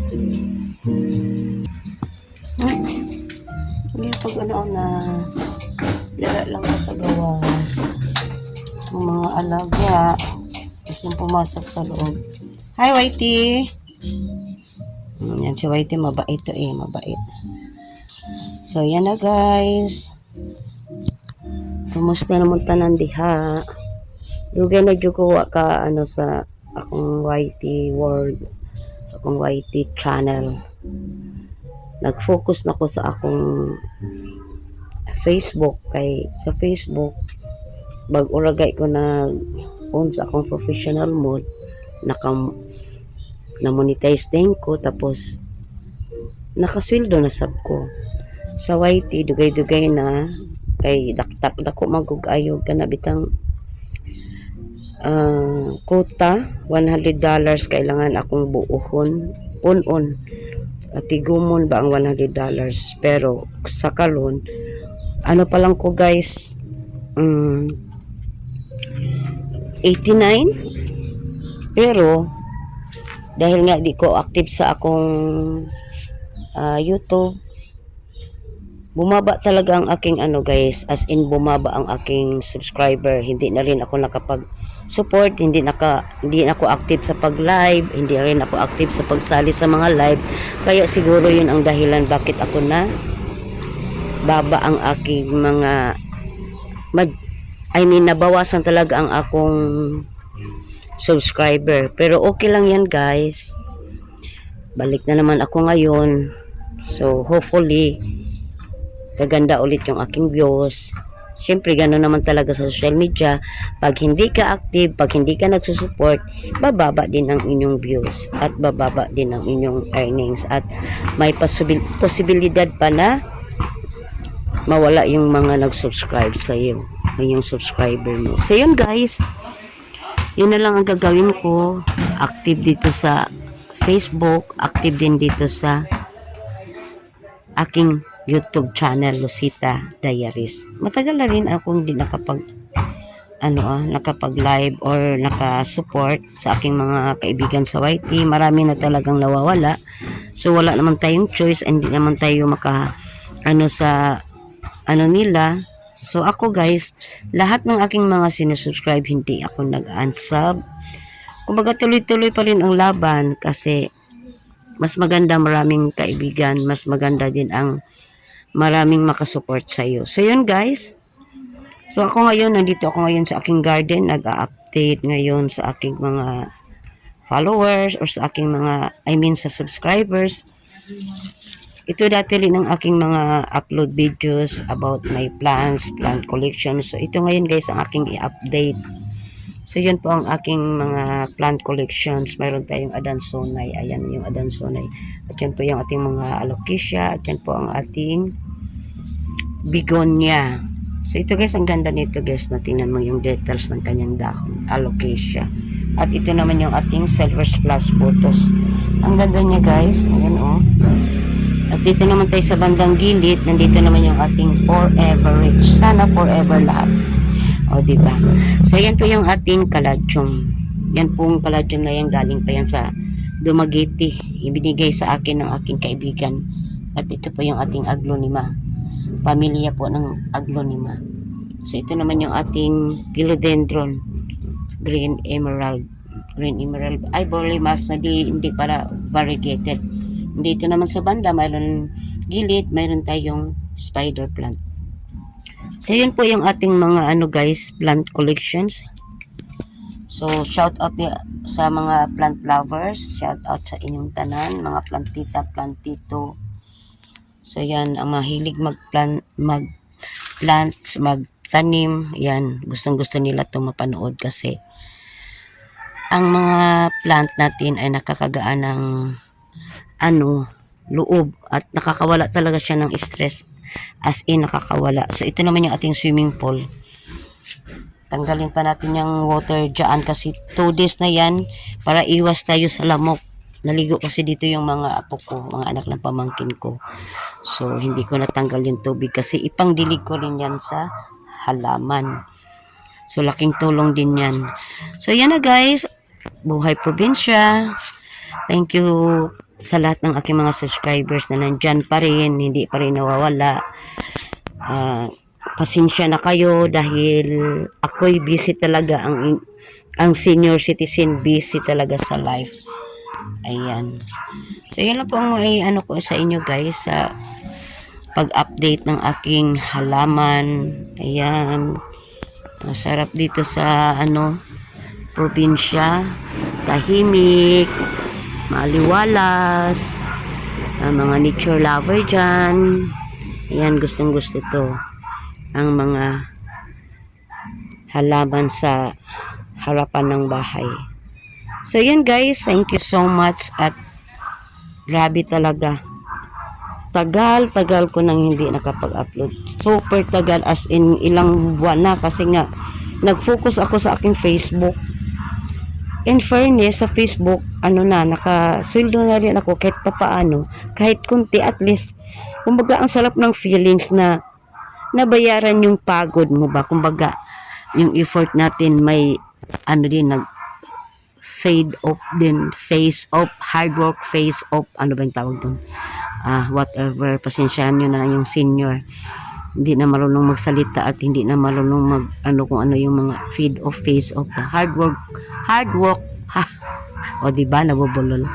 Hindi pag ano na lala lang ka sa gawas. Yung mga alaga gusto pumasok sa loob. Hi, Whitey! Yan si Whitey, mabait to mabait. So, yan na guys. Kumusta naman tanan diha? Dugay na jud ko ka ano sa akong Whitey world, sa akong Whitey channel. Nag-focus na ko sa akong Facebook kay sa Facebook bag-uragay ko na on sa akong professional mode na monetize din ko tapos nakasweldo na sab ko sa YT dugay-dugay na kay dako magugayog ka na bitang quota $100 kailangan akong buuhon punon at tigumon ba ang $100 pero sa kalon ano pa lang ko guys 89 pero dahil nga di ko active sa akong YouTube bumaba talaga ang aking ano guys, as in bumaba ang aking subscriber. Hindi na rin ako nakapag-support, hindi na ako active sa pag-live, hindi rin ako active sa pagsali sa mga live. Kaya siguro yun ang dahilan bakit ako na baba ang aking mga nabawasan talaga ang akong subscriber. Pero okay lang yan guys. Balik na naman ako ngayon. So hopefully gaganda ulit yung aking views. Siyempre, gano'n naman talaga sa social media. Pag hindi ka active, pag hindi ka nagsusupport, bababa din ang inyong views at bababa din ang inyong earnings at may posibilidad pa na mawala yung mga nag-subscribe sa iyo, yung subscriber mo. So, yun guys. Yun na lang ang gagawin ko. Active dito sa Facebook, active din dito sa aking YouTube channel, Lucita Diaries. Matagal na rin akong hindi nakapag-live or nakasupport sa aking mga kaibigan sa YT. Marami na talagang nawawala. So, wala naman tayong choice. Hindi naman tayo sa nila. So, ako guys, lahat ng aking mga sinusubscribe, hindi ako nag-unsub. Kumbaga, tuloy-tuloy pa rin ang laban kasi mas maganda maraming kaibigan, mas maganda din ang maraming makasupport sa iyo. So yun guys. So nandito ako ngayon sa aking garden, nag-update ngayon sa aking mga followers or sa aking sa subscribers. Ito dati rin ang aking mga upload videos about my plant collection. So ito ngayon guys ang aking i-update. So yun po ang aking mga plant collections. Mayroon tayong adansonay. Ayan yung adansonay. At yan po yung ating mga alocasia. At yan po ang ating begonia. So ito guys, ang ganda nito guys. Na tingnan mo yung details ng kanyang dahon. Alocasia. At ito naman yung ating silver splash photos. Ang ganda niya guys. Ayan o. At dito naman tayo sa bandang gilid. Nandito naman yung ating forever rich. Sana forever lahat. O, diba? So, yan po yung ating kaladyum. Yan pong kaladyum na yan, galing pa yan sa Dumaguete. Ibinigay sa akin ng aking kaibigan. At ito po yung ating aglonema. Pamilya po ng aglonema. So, ito naman yung ating philodendron. Green emerald. Ivory mask na hindi para variegated. Dito naman sa banda, mayroon gilid, mayroon tayong spider plant. So, yun po yung ating mga guys, plant collections. So, shout out sa mga plant lovers. Shout out sa inyong tanan, mga plantita, plantito. So, yan, ang mahilig mag-plants, magtanim. Yan, gustong-gusto nila itong mapanood kasi ang mga plant natin ay nakakagaan ng loob at nakakawala talaga siya ng stress. As in, nakakawala. So, ito naman yung ating swimming pool. Tanggalin pa natin yung water dyan kasi 2 days na yan para iwas tayo sa lamok. Naligo kasi dito yung mga apo ko, mga anak ng pamangkin ko. So, hindi ko natanggal yung tubig kasi ipang dilig ko rin yan sa halaman. So, laking tulong din yan. So, yan na guys. Buhay probinsya. Thank you sa lahat ng aking mga subscribers na nandyan pa rin, hindi pa rin nawawala. Pasensya na kayo dahil ako'y busy talaga, ang senior citizen busy talaga sa life. Ayan. So, yan lang po ang ano ko sa inyo guys sa pag-update ng aking halaman. Ayan. Masarap dito sa probinsya. Tahimik, maliwalas, mga nature lover dyan. Ayan, gustong gusto ito. Ang mga halaman sa harapan ng bahay. So, yan guys. Thank you so much at grabe talaga. Tagal ko nang hindi nakapag-upload. Super tagal, as in ilang buwan na kasi nga nag-focus ako sa aking Facebook. In fairness, sa Facebook, nakasweldo na rin ako kahit papaano, kahit kunti, at least, kumbaga, ang sarap ng feelings na nabayaran yung pagod mo ba? Kumbaga, yung effort natin may, fade off din, face off, hard work, face off, ano ba yung tawag doon? Whatever, pasensyahan nyo na yung senior. Hindi na marunong magsalita at hindi na marunong kung ano yung mga feed off, face off. Hard work, ha? O diba, nabubulol.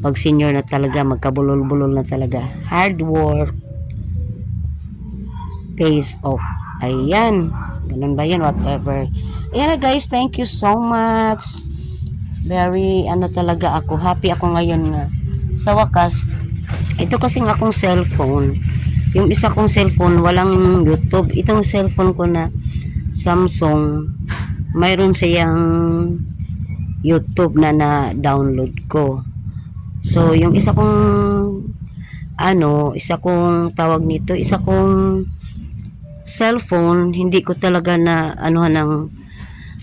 Pag senior na talaga, magkabulol-bulol na talaga. Hard work, face off. Ayan. Ganun ba yun? Whatever. Ayan na guys, thank you so much. Very, talaga ako. Happy ako ngayon nga. Sa wakas, ito kasing akong cellphone. Yung isa kong cellphone, walang YouTube. Itong cellphone ko na Samsung, mayroon siyang YouTube na na-download ko. So, yung isa kong tawag nito, isa kong cellphone, hindi ko talaga na ng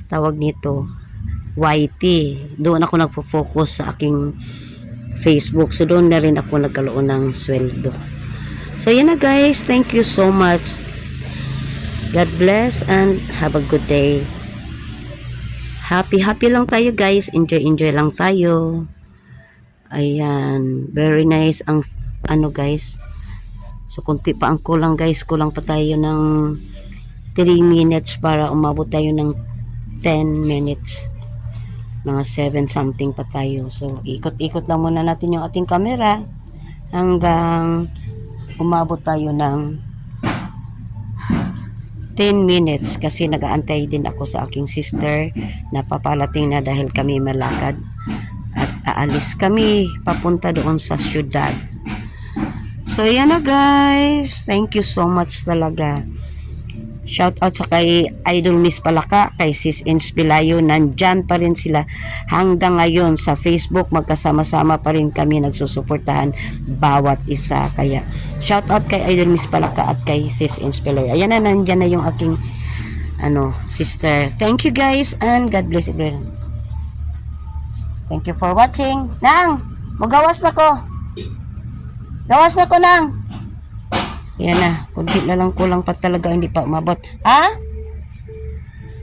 tawag nito, YT. Doon ako nagpo-focus sa aking Facebook. So, doon na rin ako nagkaroon ng sweldo. So, yan na guys. Thank you so much. God bless and have a good day. Happy lang tayo guys. Enjoy lang tayo. Ayan. Very nice ang guys. So, kunti pa ang kulang guys. Kulang pa tayo ng 3 minutes para umabot tayo ng 10 minutes. Mga 7 something pa tayo. So, ikot-ikot lang muna natin yung ating camera hanggang umabot tayo ng 10 minutes kasi nag-aantay din ako sa aking sister na papalating na dahil kami malakad at aalis kami papunta doon sa syudad. So, yan na guys. Thank you so much talaga. Shout out sa kay Idol Miss Palaka, kay Sis Inspilayo, nandyan pa rin sila hanggang ngayon sa Facebook, magkasama-sama pa rin kami nagsusuportahan bawat isa. Kaya shout out kay Idol Miss Palaka at kay Sis Inspilayo. Ayan na, nandyan na yung aking sister. Thank you guys and God bless everyone. Thank you for watching. Nang, magawas na ko. Gawas na ko, Nang. Yan na, kunti na lang kulang pa talaga, hindi pa umabot. Ha?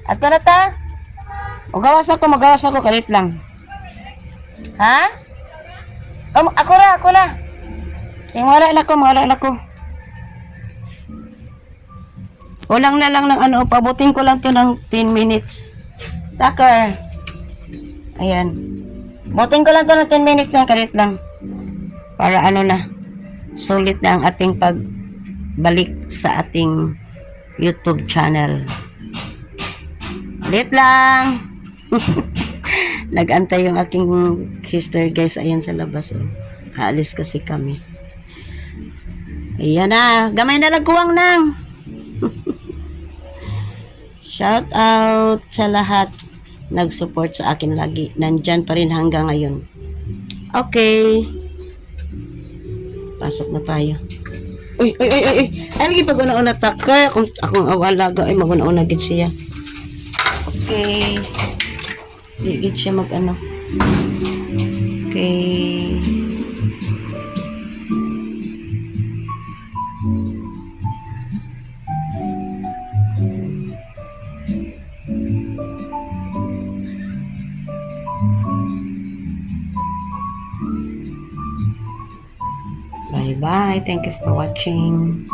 Ato na ta? Magawas ako, kalit lang. Ha? Ako na. Sige, mawala na ko. Ulang na lang ng pabutin ko lang to ng 10 minutes. Tucker. Ayan. Butin ko lang to ng 10 minutes na, kalit lang. Para sulit na ang ating pagbalik sa ating YouTube channel. Ulit lang. Nag-antay yung aking sister guys. Ayan sa labas. Haalis kasi kami. Ayan na. Gamay na lagkuwang nang. Shout out sa lahat nag-support sa akin lagi. Nandyan pa rin hanggang ngayon. Okay. Pasok na tayo. Uy. Ay, lagi pag una-una takar. Akong awalaga ay mag-una-una gid siya. Okay. Gid siya Okay. Bye-bye. Thank you for watching.